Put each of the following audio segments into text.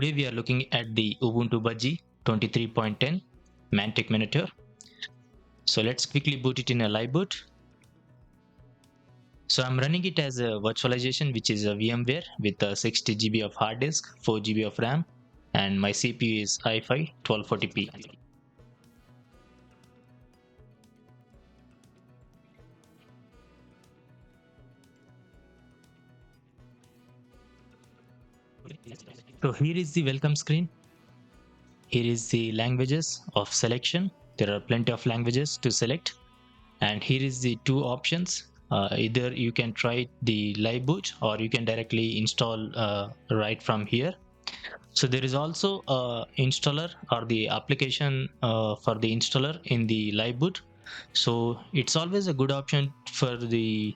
Today we are looking at the Ubuntu Budgie 23.10 Mantic monitor. So let's quickly boot it in a live boot. So I'm running it as a virtualization, which is a VMware with 60 GB of hard disk, 4 GB of RAM, and my CPU is i5 1240p. So here is the welcome screen. Here is the languages of selection. There are plenty of languages to select, and here is the two options. Either you can try the live boot or you can directly install right from here. So there is also a installer or the application for the installer in the live boot. So it's always a good option for the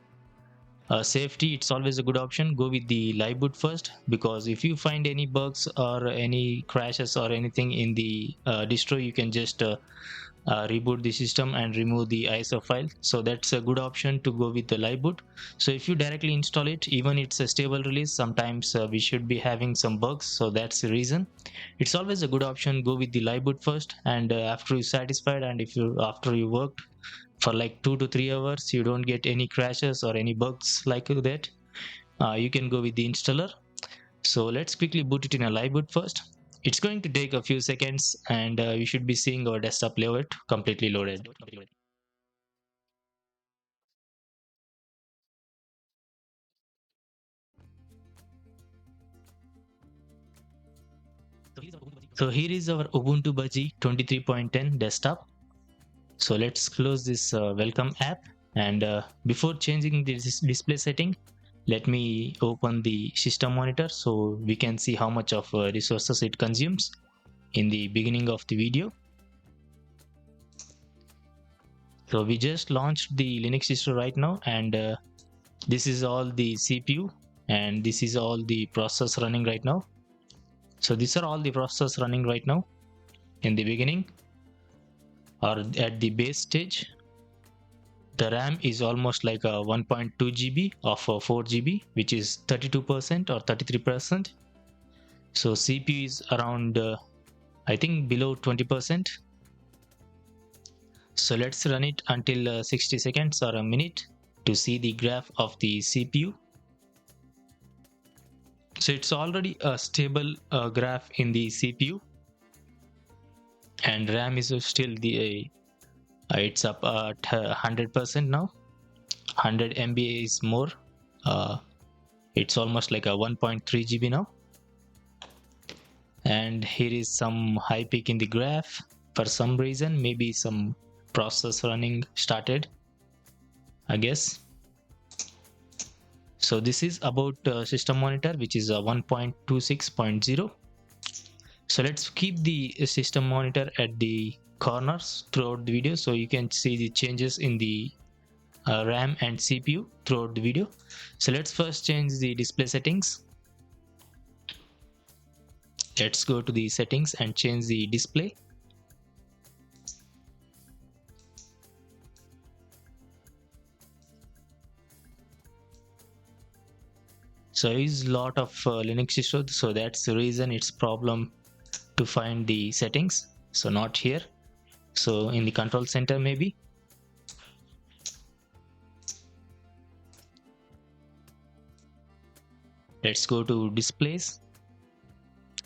safety. It's always a good option. Go with the live boot first, because if you find any bugs or any crashes or anything in the distro, you can just reboot the system and remove the ISO file. So that's a good option to go with the live boot. So if you directly install it, even it's a stable release, sometimes we should be having some bugs. So that's the reason it's always a good option. Go with the live boot first, and after you're satisfied, and if you after you worked for like 2 to 3 hours, you don't get any crashes or any bugs like that, you can go with the installer. So let's quickly boot it in a live boot first. It's going to take a few seconds, and you should be seeing our desktop layout completely loaded. So here is our Ubuntu Budgie 23.10 desktop. So let's close this welcome app, and before changing this display setting, let me open the system monitor so we can see how much of resources it consumes in the beginning of the video. So we just launched the Linux distro right now, and this is all the CPU, and this is all the process running right now. So these are all the process running right now in the beginning or at the base stage. The RAM is almost like a 1.2 GB of 4 GB, which is 32% or 33%. So CPU is around I think below 20%. So let's run it until 60 seconds or a minute to see the graph of the CPU. So it's already a stable graph in the CPU, and RAM is still the it's up at 100% now. 100 MB is more. It's almost like a 1.3 GB now. And here is some high peak in the graph. For some reason, maybe some process running started, I guess. So this is about system monitor, which is a 1.26.0. So let's keep the system monitor at the corners throughout the video so you can see the changes in the RAM and CPU throughout the video. So let's first change the display settings. Let's go to the settings and change the display. So is a lot of Linux distros, so that's the reason it's problem to find the settings. So not here. So in the control center maybe. Let's go to displays.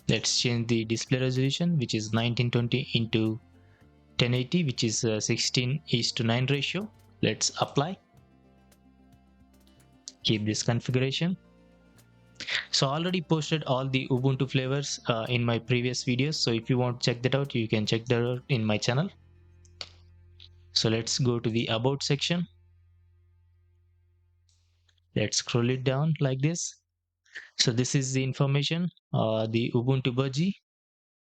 Let's change the display resolution, which is 1920 into 1080, which is 16:9 ratio. Let's apply. Keep this configuration. So I already posted all the Ubuntu flavors in my previous videos. So if you want to check that out, you can check that out in my channel. So let's go to the about section. Let's scroll it down like this. So this is the information, the Ubuntu Budgie,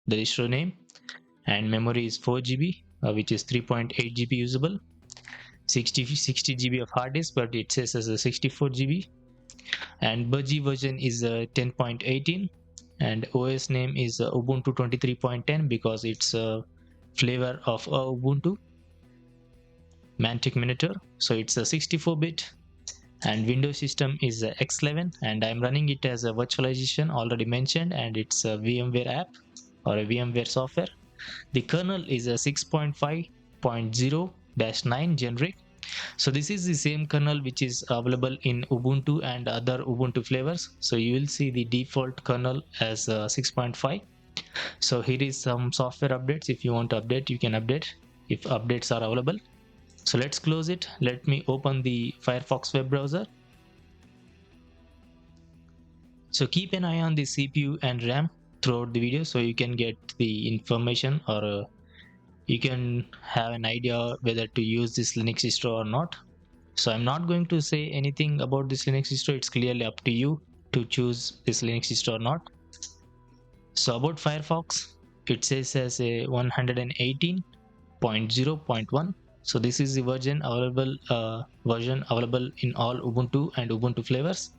the distro name, and memory is 4 GB, which is 3.8 GB usable, 60 GB of hard disk, but it says as a 64 GB. And Budgie version is 10.18, and OS name is Ubuntu 23.10 because it's a flavor of Ubuntu Mantic monitor. So it's a 64-bit, and Windows system is X11, and I'm running it as a virtualization already mentioned, and it's a VMware app or a VMware software. The kernel is a 6.5.0-9 generic. So this is the same kernel which is available in Ubuntu and other Ubuntu flavors. So you will see the default kernel as 6.5. So here is some software updates. If you want to update, you can update if updates are available. So let's close it. Let me open the Firefox web browser. So keep an eye on the CPU and RAM throughout the video so you can get the information, or you can have an idea whether to use this Linux distro or not. So I'm not going to say anything about this Linux distro. It's clearly up to you to choose this Linux distro or not. So about Firefox, it says as a 118.0.1. So this is the version available in all Ubuntu and Ubuntu flavors.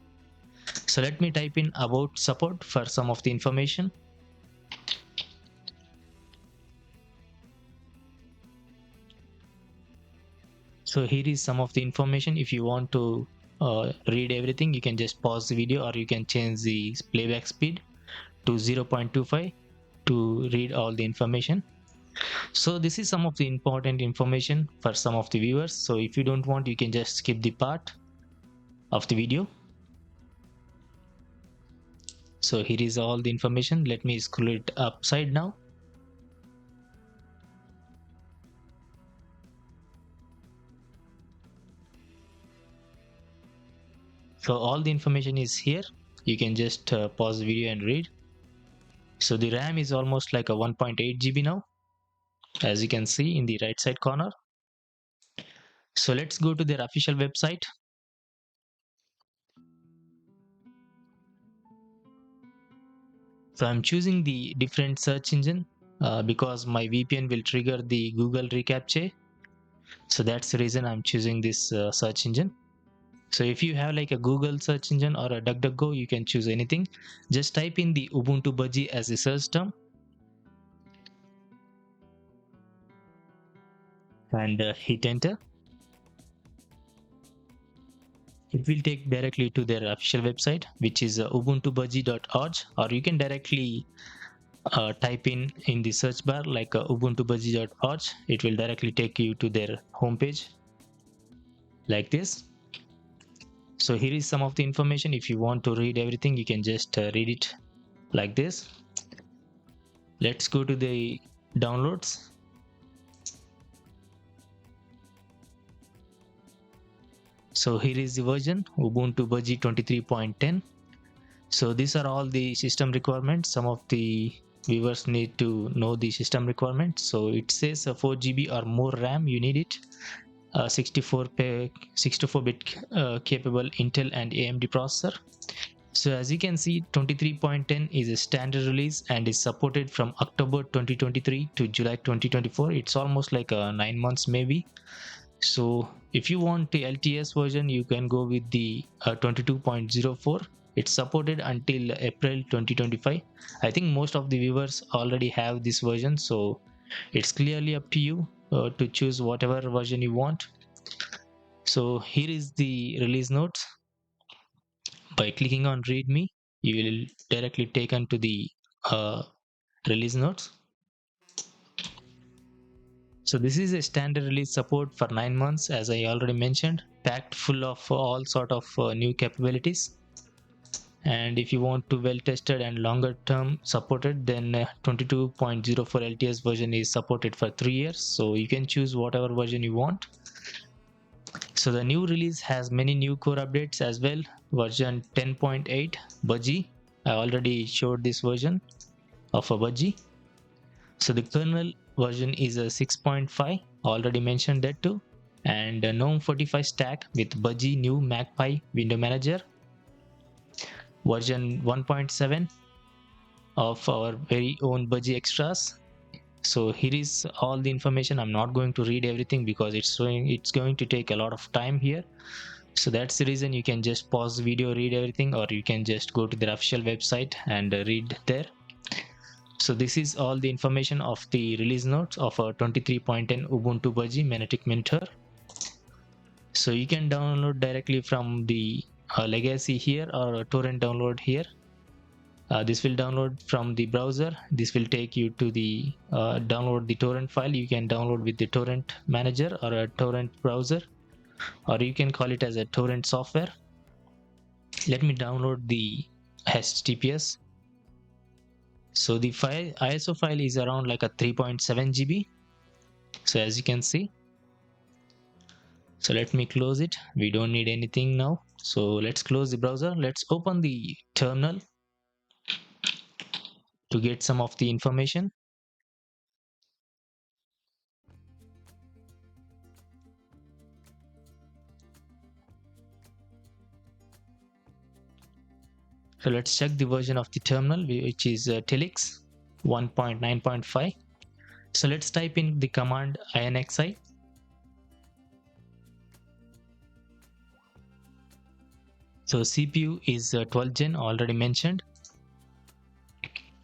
So let me type in about support for some of the information. So here is some of the information. If you want to read everything, you can just pause the video, or you can change the playback speed to 0.25 to read all the information. So this is some of the important information for some of the viewers. So if you don't want, you can just skip the part of the video. So here is all the information. Let me scroll it upside now. So all the information is here. You can just pause the video and read. So the RAM is almost like a 1.8 GB now, as you can see in the right side corner. So let's go to their official website. So I'm choosing the different search engine because my VPN will trigger the Google reCAPTCHA. So that's the reason I'm choosing this search engine. So if you have like a Google search engine or a DuckDuckGo, you can choose anything. Just type in the Ubuntu Budgie as a search term and hit enter. It will take directly to their official website, which is ubuntubudgie.org, or you can directly type in the search bar like ubuntubudgie.org. It will directly take you to their homepage like this. So here is some of the information. If you want to read everything, you can just read it like this. Let's go to the downloads. So here is the version, Ubuntu Budgie 23.10. So these are all the system requirements. Some of the viewers need to know the system requirements. So it says 4 GB or more RAM, you need it. 64-bit capable Intel and AMD processor. So as you can see, 23.10 is a standard release and is supported from October 2023 to July 2024. It's almost like 9 months maybe. So if you want the LTS version, you can go with the 22.04. It's supported until April 2025. I think most of the viewers already have this version, so it's clearly up to you to choose whatever version you want. So here is the release notes. By clicking on readme, you will directly taken to the release notes. So this is a standard release support for 9 months, as I already mentioned, packed full of all sort of new capabilities. And if you want to well tested and longer term supported, then 22.04 LTS version is supported for 3 years. So you can choose whatever version you want. So the new release has many new core updates as well. Version 10.8 Budgie. I already showed this version of a Budgie. So the kernel version is a 6.5. Already mentioned that too. And a GNOME 45 stack with Budgie new magpie window manager. Version 1.7 of our very own budgie-extras. So here is all the information. I'm not going to read everything because it's going to take a lot of time here. So that's the reason you can just pause the video, read everything, or you can just go to their official website and read there. So this is all the information of the release notes of a 23.10 Ubuntu Budgie magnetic monitor. So you can download directly from the legacy here or a torrent download here. This will download from the browser. This will take you to the download the torrent file. You can download with the torrent manager or a torrent browser, or you can call it as a torrent software. Let me download the HTTPS. So the file ISO file is around like a 3.7 GB. So as you can see, so let me close it. We don't need anything now. So let's close the browser. Let's open the terminal to get some of the information. So let's check the version of the terminal, which is Telix 1.9.5. So let's type in the command inxi. So CPU is 12 gen, already mentioned.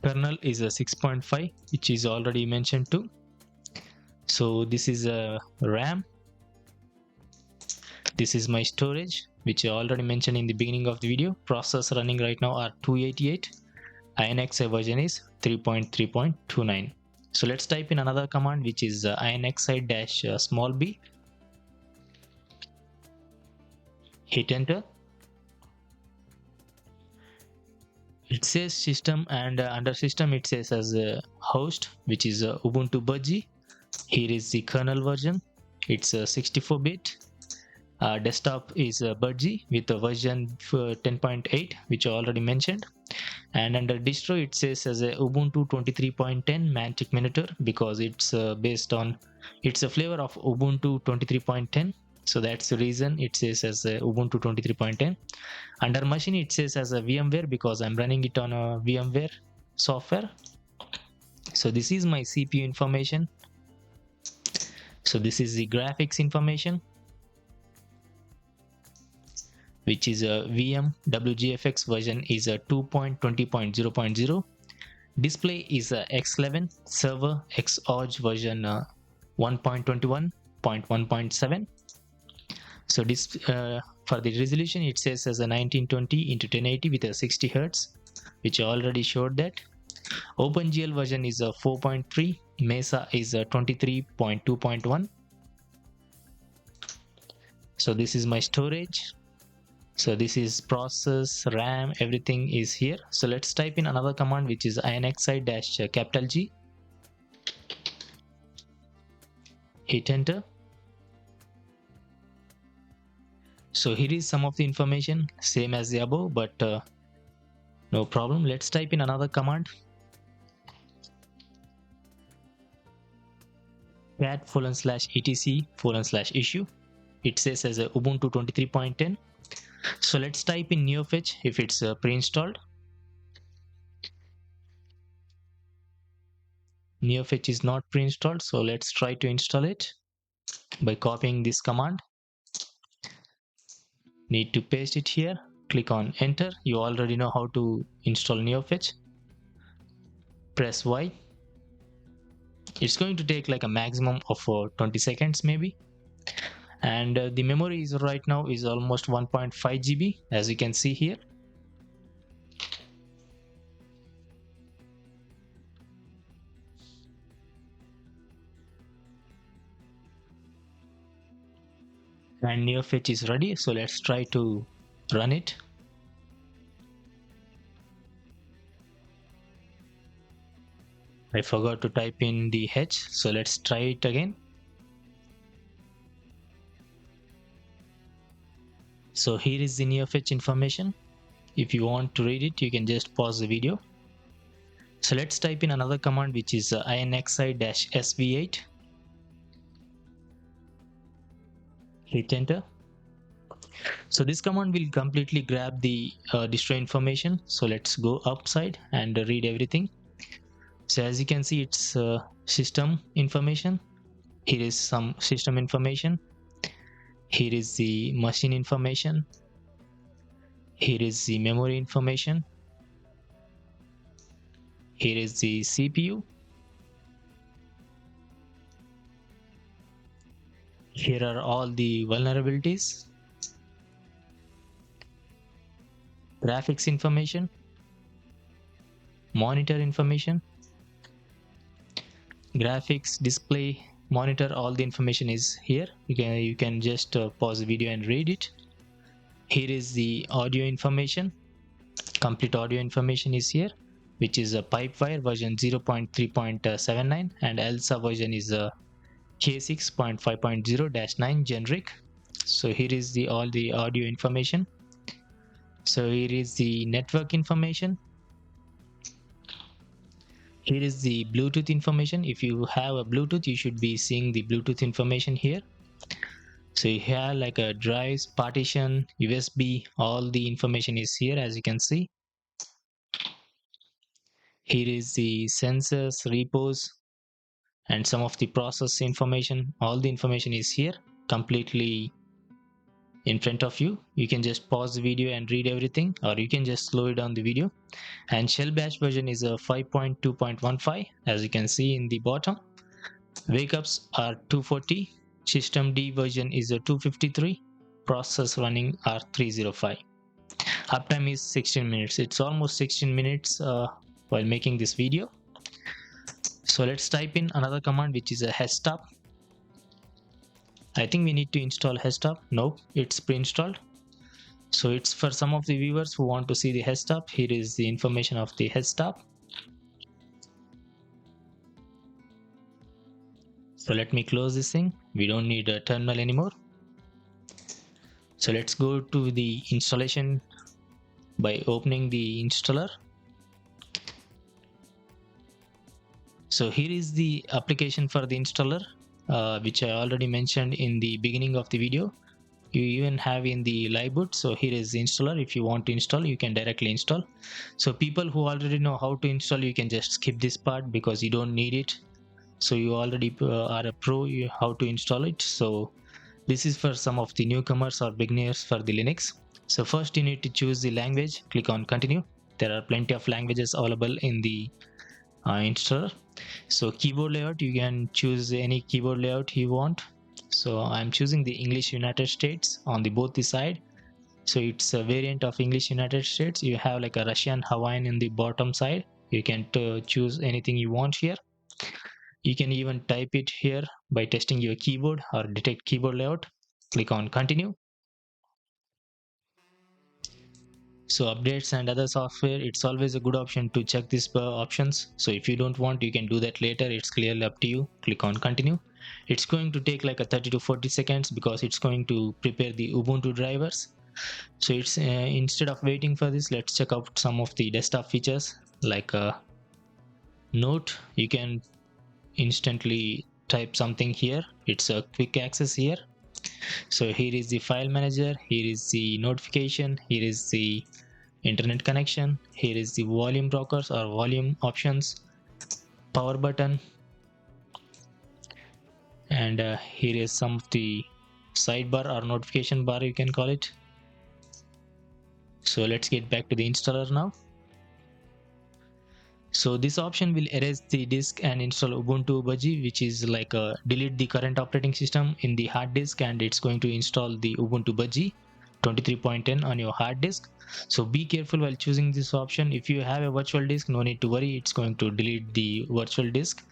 Kernel is a 6.5, which is already mentioned too. So this is a RAM. This is my storage, which I already mentioned in the beginning of the video. Process running right now are 288. inxi version is 3.3.29. So let's type in another command, which is inxi-small b. Hit enter. It says system, and under system it says as a host, which is Ubuntu Budgie. Here is the kernel version. It's 64-bit. Desktop is Budgie with a version 10.8, which I already mentioned. And under distro it says as a Ubuntu 23.10 Mantic Monitor, because it's based on, it's a flavor of Ubuntu 23.10. So that's the reason it says as a Ubuntu 23.10. Under machine it says as a VMware, because I'm running it on a VMware software. So this is my CPU information. So this is the graphics information, which is a VM WGFX version is a 2.20.0.0. Display is a X11. Server Xorg version 1.21.1.7. So this for the resolution it says as a 1920 into 1080 with a 60 Hz, which I already showed that. OpenGL version is a 4.3. Mesa is a 23.2.1. So this is my storage. So this is process, RAM, everything is here. So let's type in another command, which is inxi-G. Hit enter. So here is some of the information, same as the above, but no problem. Let's type in another command. cat:/etc/issue. It says as a Ubuntu 23.10. So let's type in neofetch if it's pre-installed. Neofetch is not pre-installed, so let's try to install it by copying this command. Need to paste it here. Click on enter. You already know how to install neofetch. Press Y. It's going to take like a maximum of 20 seconds maybe. And the memory is right now is almost 1.5 GB, as you can see here. And neofetch is ready, so let's try to run it. I forgot to type in the H, so let's try it again. So here is the neofetch information. If you want to read it, you can just pause the video. So let's type in another command, which is inxi-sv8. Hit enter. So this command will completely grab the distro information. So let's go upside and read everything. So as you can see, it's system information. Here is some system information. Here is the machine information. Here is the memory information. Here is the CPU. Here are all the vulnerabilities, graphics information, monitor information, graphics, display, monitor, all the information is here. You can just pause the video and read it. Here is the audio information. Complete audio information is here, which is a pipewire version 0.3.79 and ELSA version is a K6.5.0-9 generic. So here is the all the audio information. So here is the network information. Here is the Bluetooth information. If you have a Bluetooth, you should be seeing the Bluetooth information here. So you have like a drives, partition, USB, all the information is here as you can see. Here is the sensors, repos, and some of the process information. All the information is here completely in front of you. You can just pause the video and read everything, or you can just slow it down the video. And shell bash version is a 5.2.15 as you can see in the bottom. Wake ups are 240. Systemd version is a 253. Process running are 305. Uptime is 16 minutes. It's almost 16 minutes while making this video. So let's type in another command, which is a hstop. I think we need to install hstop. Nope, it's pre-installed. So it's for some of the viewers who want to see the hstop. Here is the information of the hstop. So let me close this thing. We don't need a terminal anymore. So let's go to the installation by opening the installer. So here is the application for the installer, which I already mentioned in the beginning of the video. You even have in the live boot. So here is the installer. If you want to install, you can directly install. So people who already know how to install, you can just skip this part because you don't need it. So you already are a pro how to install it. So this is for some of the newcomers or beginners for the Linux. So first you need to choose the language. Click on continue. There are plenty of languages available in the installer. So keyboard layout, you can choose any keyboard layout you want. So I'm choosing the English United States on the both the side. So it's a variant of English United States. You have like a Russian Hawaiian in the bottom side. You can choose anything you want here. You can even type it here by testing your keyboard or detect keyboard layout. Click on continue. So updates and other software, it's always a good option to check these options. So if you don't want, you can do that later. It's clearly up to you. Click on continue. It's going to take like a 30 to 40 seconds because it's going to prepare the Ubuntu drivers. So it's instead of waiting for this, let's check out some of the desktop features like a note. You can instantly type something here. It's a quick access here. So here is the file manager, here is the notification, here is the internet connection, here is the volume rockers or volume options, power button, and here is some of the sidebar or notification bar, you can call it. So let's get back to the installer now. So this option will erase the disk and install Ubuntu Budgie, which is like delete the current operating system in the hard disk, and it's going to install the Ubuntu Budgie 23.10 on your hard disk. So be careful while choosing this option. If you have a virtual disk, no need to worry, it's going to delete the virtual disk.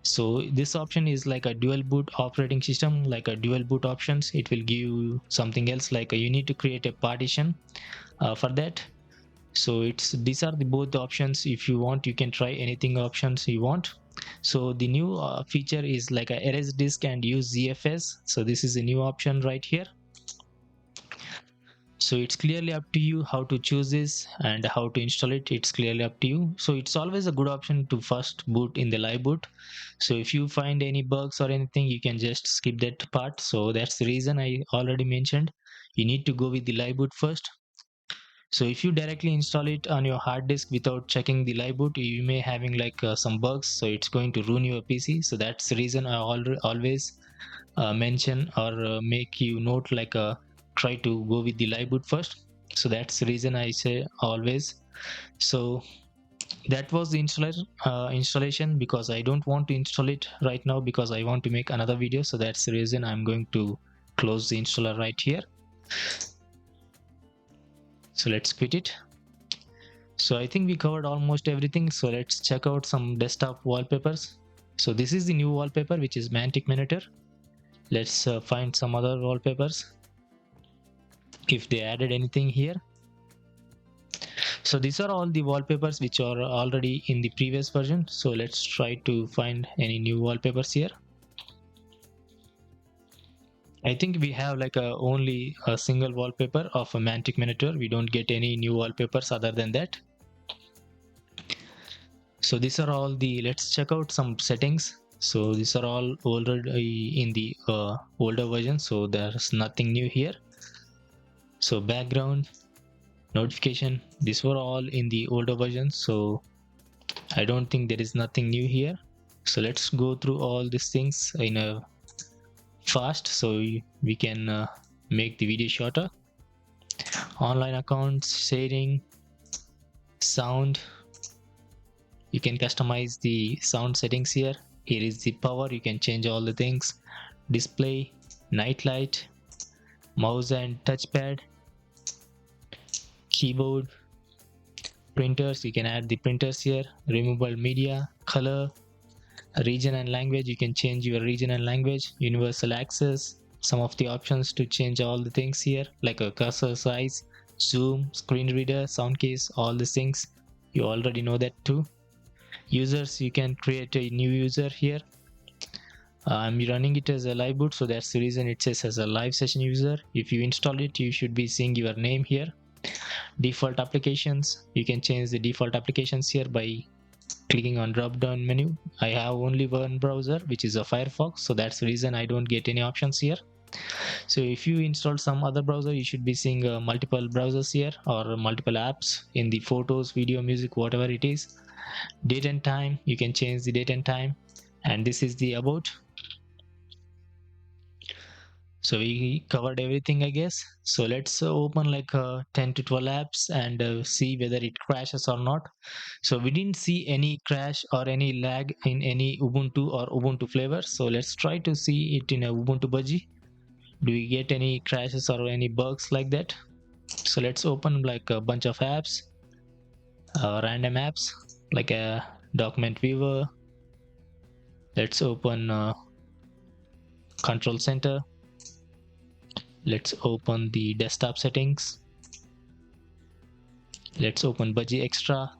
So this option is like a dual boot operating system, like a dual boot options. It will give you something else, like you need to create a partition for that. So these are the both the options. If you want, you can try anything options you want. So the new feature is like a erase disk and use ZFS. So this is a new option right here. So it's clearly up to you how to choose this and how to install it. It's clearly up to you. So it's always a good option to first boot in the live boot. So if you find any bugs or anything, you can just skip that part. So that's the reason I already mentioned. You need to go with the live boot first. So if you directly install it on your hard disk without checking the live boot, you may having like some bugs. So it's going to ruin your PC. So that's the reason I always mention or make you note like try to go with the live boot first. So that's the reason I say always. So that was the installation, because I don't want to install it right now because I want to make another video. So that's the reason I'm going to close the installer right here. So let's quit it. So I think we covered almost everything. So let's check out some desktop wallpapers. So this is the new wallpaper, which is Mantic Monitor. Let's find some other wallpapers if they added anything here. So these are all the wallpapers which are already in the previous version. So let's try to find any new wallpapers here. I think we have like only a single wallpaper of a Mantic Monitor. We don't get any new wallpapers other than that. So these are all the, let's check out some settings. So these are all already in the older version, so there's nothing new here. So background, notification, these were all in the older version, so I don't think there is nothing new here. So let's go through all these things in a fast so we can make the video shorter. Online accounts, sharing, sound, you can customize the sound settings here. Here is the power, you can change all the things. Display, night light, mouse and touchpad, keyboard, printers, you can add the printers here. Removable media, color, region and language, you can change your region and language. Universal access, some of the options to change all the things here, like a cursor size, zoom, screen reader, sound case, all these things you already know that too. Users, you can create a new user here. I'm running it as a live boot, so that's the reason it says as a live session user. If you install it, you should be seeing your name here. Default applications, you can change the default applications here by clicking on drop down menu. I have only one browser, which is a Firefox, so that's the reason I don't get any options here. So if you install some other browser, you should be seeing multiple browsers here, or multiple apps in the photos, video, music, whatever it is. Date and time, you can change the date and time, and this is the about. So we covered everything, I guess. So let's open like 10 to 12 apps and see whether it crashes or not. So we didn't see any crash or any lag in any Ubuntu or Ubuntu flavor. So let's try to see it in a Ubuntu Budgie. Do we get any crashes or any bugs like that? So let's open like a bunch of apps, random apps like a document viewer. Let's open control center. Let's open the desktop settings. Let's open budgie-extra,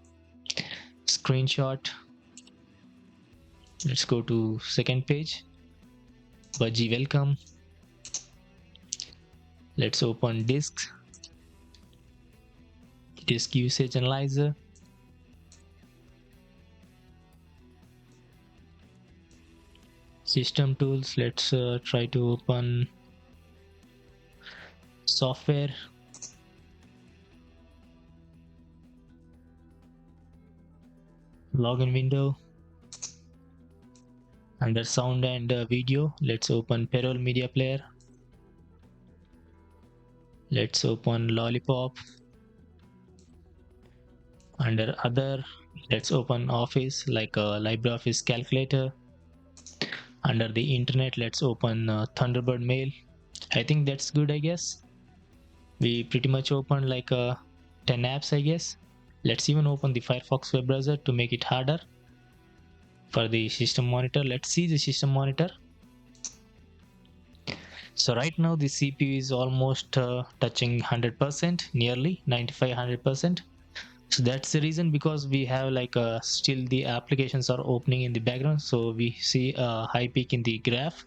screenshot. Let's go to second page, budgie welcome. Let's open disk usage analyzer. System tools, let's try to open software. Login window. Under sound and video, let's open payroll media player. Let's open lollipop. Under other, let's open office like a LibreOffice calculator. Under the internet, let's open Thunderbird mail. I think that's good, I guess. We pretty much opened like 10 apps, I guess. Let's even open the Firefox web browser to make it harder. For the system monitor, let's see the system monitor. So right now the CPU is almost touching 100%, nearly 95-100%. So that's the reason, because we have like still the applications are opening in the background, so we see a high peak in the graph.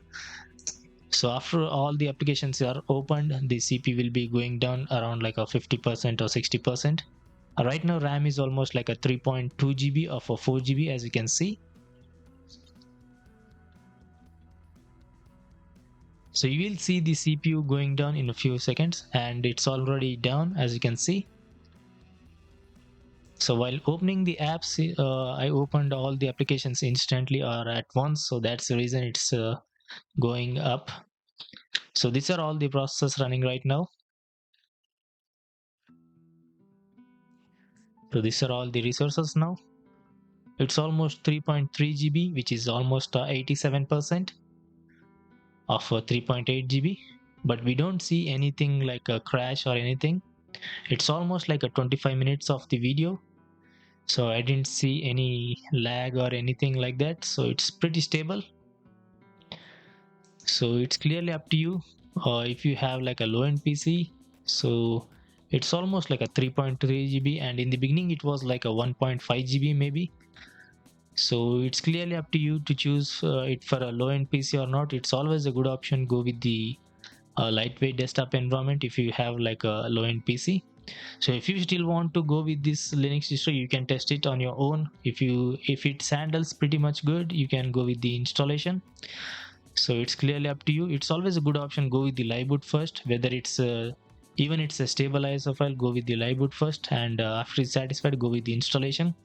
So after all the applications are opened, the CPU will be going down around like a 50% or 60%. Right now RAM is almost like a 3.2 GB of a 4 GB, as you can see. So you will see the CPU going down in a few seconds, and it's already down, as you can see. So while opening the apps, I opened all the applications instantly or at once, so that's the reason it's going up. So these are all the processes running right now. So these are all the resources now. it's almost 3.3 GB, which is almost 87% of 3.8 GB. But we don't see anything like a crash or anything. It's almost like a 25 minutes of the video, so I didn't see any lag or anything like that, so it's pretty stable. So it's clearly up to you. If you have like a low-end PC, so it's almost like a 3.3 GB, and in the beginning it was like a 1.5 GB maybe. So it's clearly up to you to choose it for a low-end PC or not. It's always a good option, go with the lightweight desktop environment if you have like a low-end PC. So if you still want to go with this Linux distro, you can test it on your own. If it handles pretty much good, you can go with the installation. So it's clearly up to you. It's always a good option, go with the live boot first, whether it's even it's a stable ISO file, go with the live boot first, and after it's satisfied, go with the installation.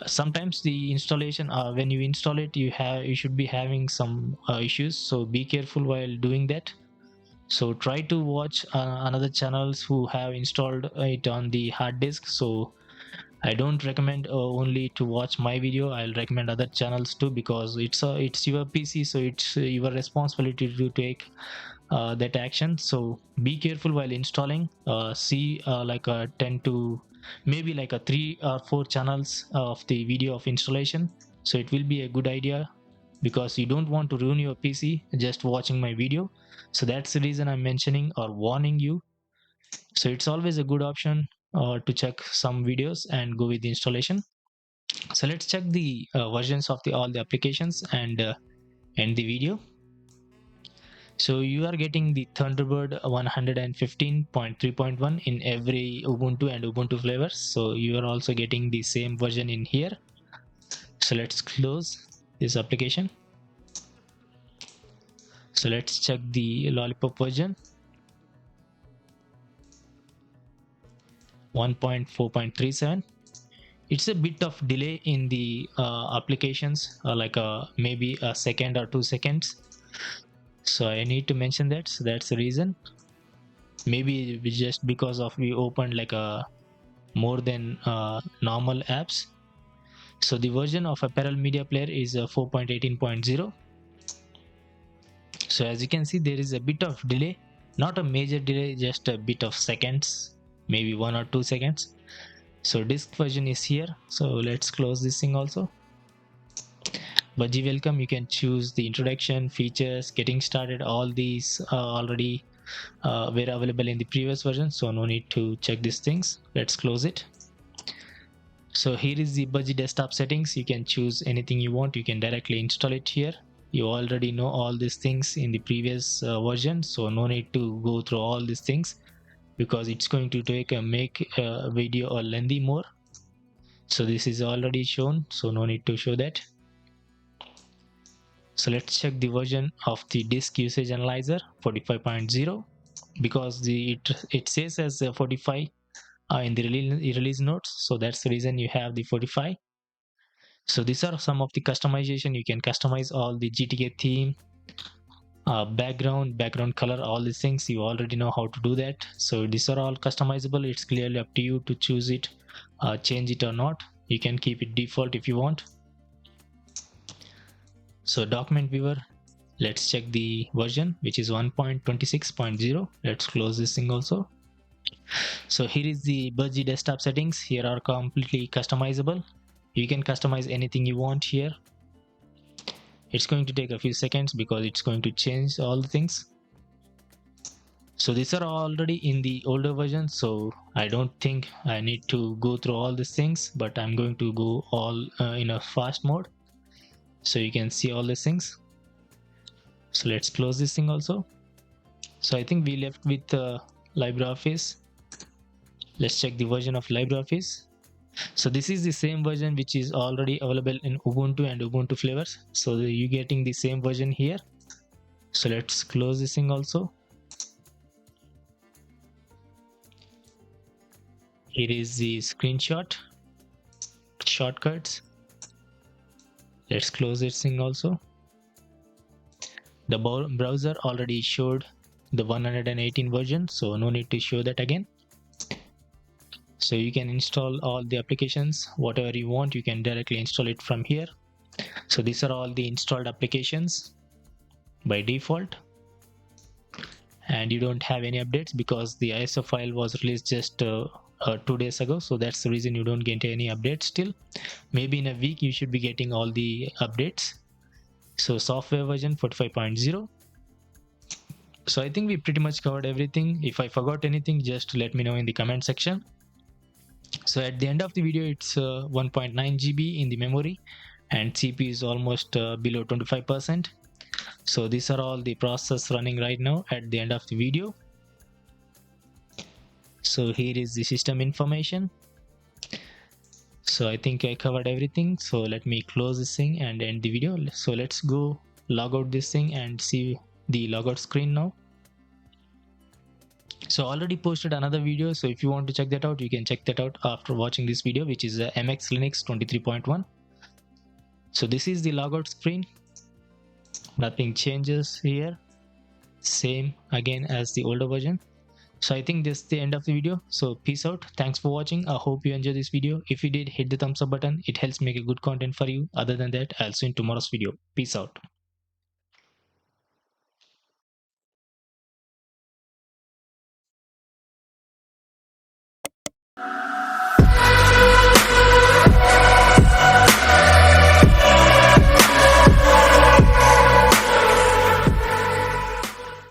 Sometimes the installation, when you install it, you should be having some issues, so be careful while doing that. So try to watch another channels who have installed it on the hard disk. So I don't recommend only to watch my video. I'll recommend other channels too, because it's your PC, so it's your responsibility to take that action. So be careful while installing. See like a 10 to maybe like a 3 or 4 channels of the video of installation. So it will be a good idea, because you don't want to ruin your PC just watching my video. So that's the reason I'm mentioning or warning you. So it's always a good option to check some videos and go with the installation. So let's check the versions of all the applications and end the video. So you are getting the Thunderbird 115.3.1 in every Ubuntu and Ubuntu flavors. So you are also getting the same version in here. So let's close this application. So let's check the Lollipop version 1.4.37. It's a bit of delay in the applications, like maybe a second or 2 seconds. So I need to mention that. So that's the reason. Maybe just because of we opened like a more than normal apps. So the version of Apparel Media Player is 4.18.0. So as you can see, there is a bit of delay, not a major delay, just a bit of seconds, maybe 1 or 2 seconds. So disk version is here. So let's close this thing also. Budgie welcome, you can choose the introduction, features, getting started. All these already were available in the previous version, so no need to check these things. Let's close it. So here is the Budgie desktop settings. You can choose anything you want. You can directly install it here. You already know all these things in the previous version, so no need to go through all these things, because it's going to make a video or lengthy more. So this is already shown, so no need to show that. So let's check the version of the disk usage analyzer 45.0, because it says as 45 in the release notes, so that's the reason you have the 45. So these are some of the customization. You can customize all the GTK theme, background color, all these things. You already know how to do that. So these are all customizable. It's clearly up to you to choose it, change it or not. You can keep it default if you want. So document viewer, let's check the version, which is 1.26.0. let's close this thing also. So here is the Budgie desktop settings. Here are completely customizable. You can customize anything you want here. It's going to take a few seconds because it's going to change all the things. So these are already in the older version, so I don't think I need to go through all these things, but I'm going to go all in a fast mode, so you can see all these things. So let's close this thing also. So I think we left with LibreOffice. Let's check the version of LibreOffice. So this is the same version which is already available in Ubuntu and Ubuntu flavors, so you're getting the same version here. So let's close this thing also. Here is the screenshot, shortcuts. Let's close this thing also. The browser already showed the 118 version, so no need to show that again. So you can install all the applications, whatever you want, you can directly install it from here. So these are all the installed applications by default, and you don't have any updates because the ISO file was released just 2 days ago. So that's the reason you don't get any updates still. Maybe in a week you should be getting all the updates. So software version 45.0. So I think we pretty much covered everything. If I forgot anything, just let me know in the comment section. So at the end of the video, it's 1.9 GB in the memory, and CPU is almost below 25%. So these are all the process running right now at the end of the video. So here is the system information. So I think I covered everything. So let me close this thing and end the video. So let's go log out this thing and see the logout screen now. So I already posted another video, so if you want to check that out, you can check that out after watching this video, which is MX Linux 23.1. So this is the logout screen. Nothing changes here, same again as the older version. So I think this is the end of the video. So peace out, thanks for watching. I hope you enjoyed this video. If you did, hit the thumbs up button, it helps make a good content for you. Other than that, I'll see you in tomorrow's video. Peace out.